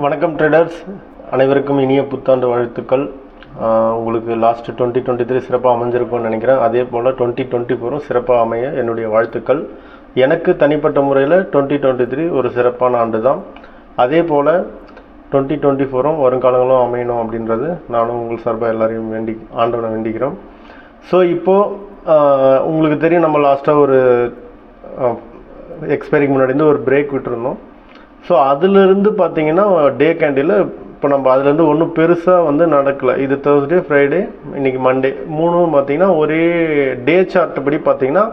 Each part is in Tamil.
வணக்கம் ட்ரேடர்ஸ், அனைவருக்கும் இனிய புத்தாண்டு வாழ்த்துக்கள். உங்களுக்கு லாஸ்ட் 2023 சிறப்பாக அமைஞ்சிருக்கும்னு நினைக்கிறேன். அதே போல் 2024 சிறப்பாக அமைய என்னுடைய வாழ்த்துக்கள். எனக்கு தனிப்பட்ட முறையில் 2023 ஒரு சிறப்பான ஆண்டு தான். அதே போல் 2024 வருங்காலங்களும் அமையணும் அப்படின்றது நானும் உங்கள் சார்பாக எல்லாரையும் ஆண்டவனை வேண்டிக்கிறோம். ஸோ இப்போது உங்களுக்கு தெரியும், நம்ம லாஸ்ட்டாக ஒரு எக்ஸ்பைரிக்கு முன்னாடி ஒரு பிரேக் விட்டுருந்தோம். ஸோ அதிலிருந்து பார்த்தீங்கன்னா டே கேண்டில் இப்போ நம்ம அதுலேருந்து ஒன்றும் பெருசாக நடக்கலை. இது தேர்ஸ்டே, ஃப்ரைடே, இன்றைக்கி மண்டே, மூணும் பார்த்தீங்கன்னா ஒரே டே சார்ட் படி பார்த்தீங்கன்னா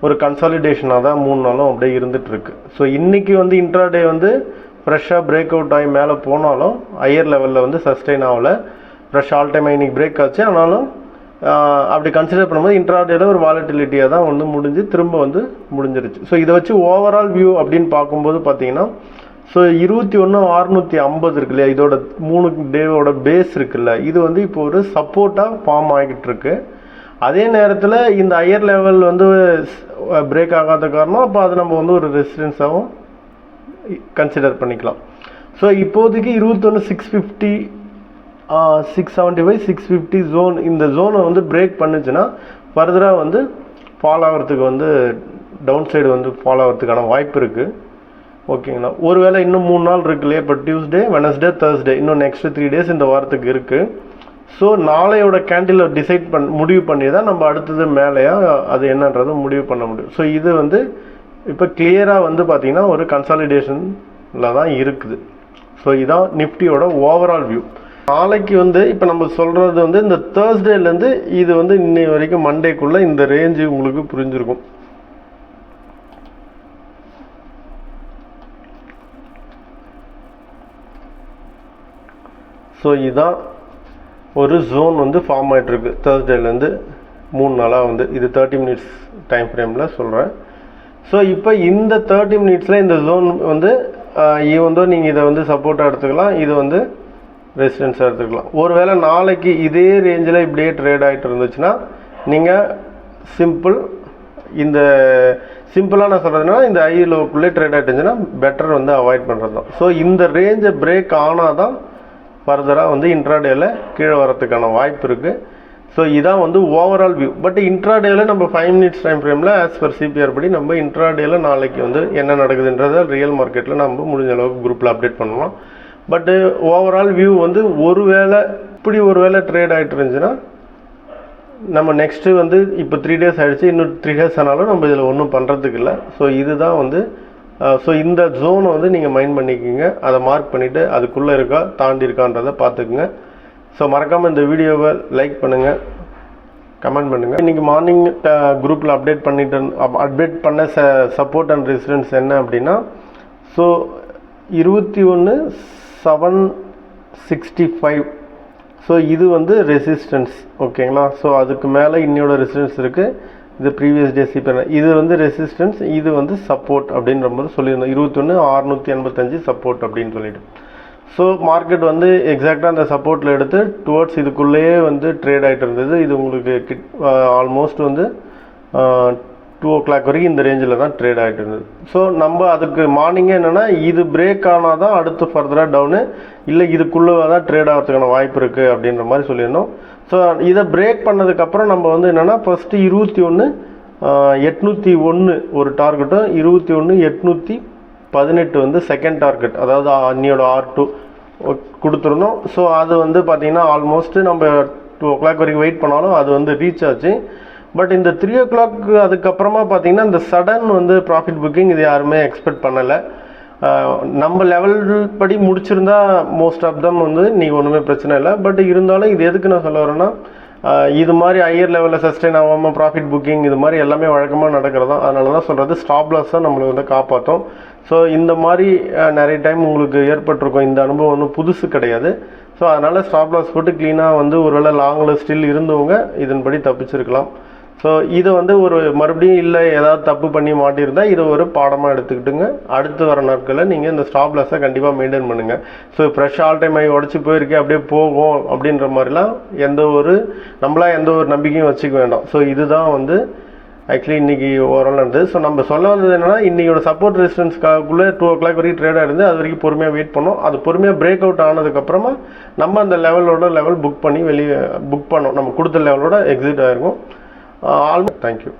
ஒரு கன்சாலிடேஷனாக தான் 3 நாளும் அப்படியே இருந்துகிட்ருக்கு. ஸோ இன்றைக்கி இன்ட்ராடே ஃப்ரெஷ்ஷாக பிரேக் அவுட் ஆகி மேலே போனாலும் ஹையர் லெவலில் சஸ்டெயின் ஆகலை. ஃப்ரெஷ் ஆல் டைம் இன்றைக்கி பிரேக் ஆச்சு. ஆனாலும் அப்படி கன்சிடர் பண்ணும்போது இன்ட்ராடேயில் ஒரு வாலட்டிலிட்டியாக தான் முடிஞ்சு திரும்ப முடிஞ்சிருச்சு. ஸோ இதை வச்சு ஓவரால் வியூ அப்படின்னு பார்க்கும்போது பார்த்தீங்கன்னா, ஸோ 21,650 இருக்கு இல்லையா, இதோட 3 டேவோட பேஸ் இருக்குல்ல, இது இப்போ ஒரு சப்போர்ட்டாக ஃபார்ம் ஆகிட்டு இருக்கு. அதே நேரத்தில் இந்த ஹையர் லெவல் பிரேக் ஆகாத காரணம், அப்போ அது நம்ம ஒரு ரெசிஸ்டன்ஸாகவும் கன்சிடர் பண்ணிக்கலாம். ஸோ இப்போதைக்கு 21,650 675 650 ஜோன், இந்த ஜோனை பிரேக் பண்ணுச்சுன்னா ஃபர்தராக ஃபால் ஆகிறதுக்கு டவுன் சைடு ஃபால் ஆகிறதுக்கான வாய்ப்பு இருக்குது. ஓகேங்களா. ஒருவேளை இன்னும் 3 நாள் இருக்கு இல்லையா, இப்போ டியூஸ்டே, வெனஸ்டே, தேர்ஸ்டே, இன்னும் நெக்ஸ்ட் 3 டேஸ் இந்த வாரத்துக்கு இருக்குது. ஸோ நாளையோட கேண்டில் முடிவு பண்ணி தான் நம்ம அடுத்தது மேலேயா அது என்னன்றது முடிவு பண்ண முடியும். ஸோ இது இப்போ கிளியராக பார்த்தீங்கன்னா ஒரு கன்சாலிடேஷனில் தான் இருக்குது. ஸோ இதான் நிஃப்டியோட ஓவரால் வியூ. நாளைக்கு இப்போ நம்ம சொல்கிறது இந்த தேர்ஸ்டேலேருந்து இது இன்னை வரைக்கும் மண்டேக்குள்ளே இந்த ரேஞ்சு உங்களுக்கு புரிஞ்சிருக்கும். ஸோ இதுதான் ஒரு ஜோன் ஃபார்ம் ஆகிட்டுருக்கு தேர்ஸ்டேலேருந்து 3 நாளாக இது 30 மினிட்ஸ் டைம் ஃப்ரேமில் சொல்கிறேன். ஸோ இப்போ இந்த 30 மினிட்ஸில் இந்த ஜோன் நீங்கள் இதை சப்போர்ட்டாக எடுத்துக்கலாம், இது ரெசிஸ்டன்ஸாக எடுத்துக்கலாம். ஒருவேளை நாளைக்கு இதே ரேஞ்சில் இப்படியே ட்ரேட் ஆகிட்டு இருந்துச்சுன்னா நீங்கள் சிம்பிளாக நான் சொல்கிறதுனா இந்த ஐ லோக்குள்ளே ட்ரேட் ஆகிட்டு இருந்துச்சுன்னா பெட்டர் அவாய்ட் பண்ணுறது தான். ஸோ இந்த ரேஞ்சை பிரேக் ஆனால் தான் ஃபர்தராக இன்ட்ராடேயில் கீழே வரத்துக்கான வாய்ப்பு இருக்குது. ஸோ இதான் ஓவரால் வியூ. பட் இன்ட்ராடேயில் நம்ம 5 மினிட்ஸ் டைம் ஃப்ரேமில் ஆஸ் பர் சிபிஆர் படி நம்ம இன்ட்ராடேயில் நாளைக்கு என்ன நடக்குதுன்றதை ரியல் மார்க்கெட்டில் நம்ம முடிஞ்ச அளவுக்கு குரூப்பில் அப்டேட் பண்ணலாம். பட்டு ஓவரால் வியூ ஒரு வேளை ட்ரேட் ஆகிட்டு இருந்துச்சுன்னா நம்ம நெக்ஸ்ட்டு இப்போ 3 டேஸ் ஆகிடுச்சு, இன்னும் 3 டேஸ் ஆனாலும் நம்ம இதில் ஒன்றும் பண்ணுறதுக்கு இல்லை. ஸோ இதுதான் ஸோ இந்த ஜோனை நீங்கள் மைண்ட் பண்ணிக்கோங்க, அதை மார்க் பண்ணிவிட்டு அதுக்குள்ளே இருக்கா தாண்டி இருக்கான்றதை பார்த்துக்குங்க. ஸோ மறக்காமல் இந்த வீடியோவை லைக் பண்ணுங்கள், கமெண்ட் பண்ணுங்கள். இன்றைக்கி மார்னிங் குரூப்பில் அப்டேட் பண்ண சப்போர்ட் அண்ட் ரெசிஸ்டன்ஸ் என்ன அப்படின்னா, ஸோ 21,765. ஸோ இது ரெசிஸ்டன்ஸ். ஓகேங்களா. ஸோ அதுக்கு மேலே இன்னையோட ரெசிஸ்டன்ஸ் இருக்குது. இது ப்ரீவியஸ் டே சிபிஆர், இது ரெசிஸ்டன்ஸ், இது சப்போர்ட் அப்படின்ற போது சொல்லியிருந்தோம். 21,685 சப்போர்ட் அப்படின்னு சொல்லிட்டு. ஸோ மார்க்கெட் எக்ஸாக்டாக அந்த சப்போர்ட்டில் எடுத்து டுவர்ட்ஸ் இதுக்குள்ளேயே ட்ரேட் ஆகிட்டு இருந்தது. இது உங்களுக்கு ஆல்மோஸ்ட் 2 o'clock வரைக்கும் இந்த ரேஞ்சில் தான் ட்ரேட் ஆகிட்டு இருந்தது. ஸோ நம்ம அதுக்கு மார்னிங்கே என்னென்னா, இது பிரேக் ஆனால் தான் அடுத்து ஃபர்தராக டவுனு, இல்லை இதுக்குள்ளே தான் ட்ரேட் ஆகிறதுக்கான வாய்ப்பு இருக்குது அப்படின்ற மாதிரி சொல்லியிருந்தோம். ஸோ இதை பிரேக் பண்ணதுக்கப்புறம் நம்ம என்னென்னா, ஃபஸ்ட்டு 21,801 ஒரு டார்கெட்டும், 21,818 செகண்ட் டார்கெட், அதாவது அன்னியோட R2 கொடுத்துருந்தோம். ஸோ அது பார்த்திங்கன்னா ஆல்மோஸ்ட் நம்ம 2 o'clock வரைக்கும் வெயிட் பண்ணாலும் அது ரீச் ஆச்சு. பட் இந்த 3 o'clock அதுக்கப்புறமா பார்த்திங்கன்னா இந்த சடன் ப்ராஃபிட் புக்கிங் இது யாருமே எக்ஸ்பெக்ட் பண்ணலை. நம்ம லெவல் படி முடிச்சிருந்தா மோஸ்ட் ஆஃப் தம் நீங்கள் ஒன்றுமே பிரச்சனை இல்லை. பட் இருந்தாலும் இது எதுக்கு நான் சொல்ல வரேன்னா, இது மாதிரி ஹையர் லெவலில் சஸ்டெயின் ஆகாமல் ப்ராஃபிட் புக்கிங் இது மாதிரி எல்லாமே வழக்கமாக நடக்கிறதா. அதனால தான் சொல்கிறது, ஸ்டாப் லாஸ் தான் நம்மளை காப்பாற்றும். ஸோ இந்த மாதிரி நிறைய டைம் உங்களுக்கு ஏற்பட்டிருக்கும். இந்த அனுபவம் ஒன்றும் புதுசு கிடையாது. ஸோ அதனால் ஸ்டாப் லாஸ் போட்டு க்ளீனாக ஒருவேளை லாங்கில் ஸ்டில் இருந்தவங்க இதன்படி தப்பிச்சிருக்கலாம். ஸோ இதை ஒரு மறுபடியும் இல்லை ஏதாவது தப்பு பண்ணி மாட்டியிருந்தால் இதை ஒரு பாடமாக எடுத்துக்கிட்டுங்க. அடுத்து வர நாட்களில் நீங்கள் இந்த ஸ்டாப் லாஸை கண்டிப்பாக மெயின்டைன் பண்ணுங்கள். ஸோ ஃப்ரெஷ் ஆல் டைம் ஆகி உடச்சி போயிருக்கேன் அப்படியே போகும் அப்படின்ற மாதிரிலாம் எந்த ஒரு நம்பிக்கையும் வச்சுக்க வேண்டாம். ஸோ இதுதான் ஆக்சுவலி இன்றைக்கி ஓவரால் நடந்தது. ஸோ நம்ம சொல்ல வந்தது என்னென்னா, இன்றைக்கோட சப்போர்ட் ரெசிஸ்டன்ஸ்க்காகுள்ளே 2 o'clock வரைக்கும் ட்ரேடாக இருந்து அது வரைக்கும் பொறுமையாக வெயிட் பண்ணோம். அது பொறுமையாக பிரேக் அவுட் ஆனதுக்கப்புறமா நம்ம அந்த லெவல் புக் பண்ணி வெளியே புக் பண்ணோம். நம்ம கொடுத்த லெவலோட எக்ஸிட் ஆகிருக்கும். Almost thank you.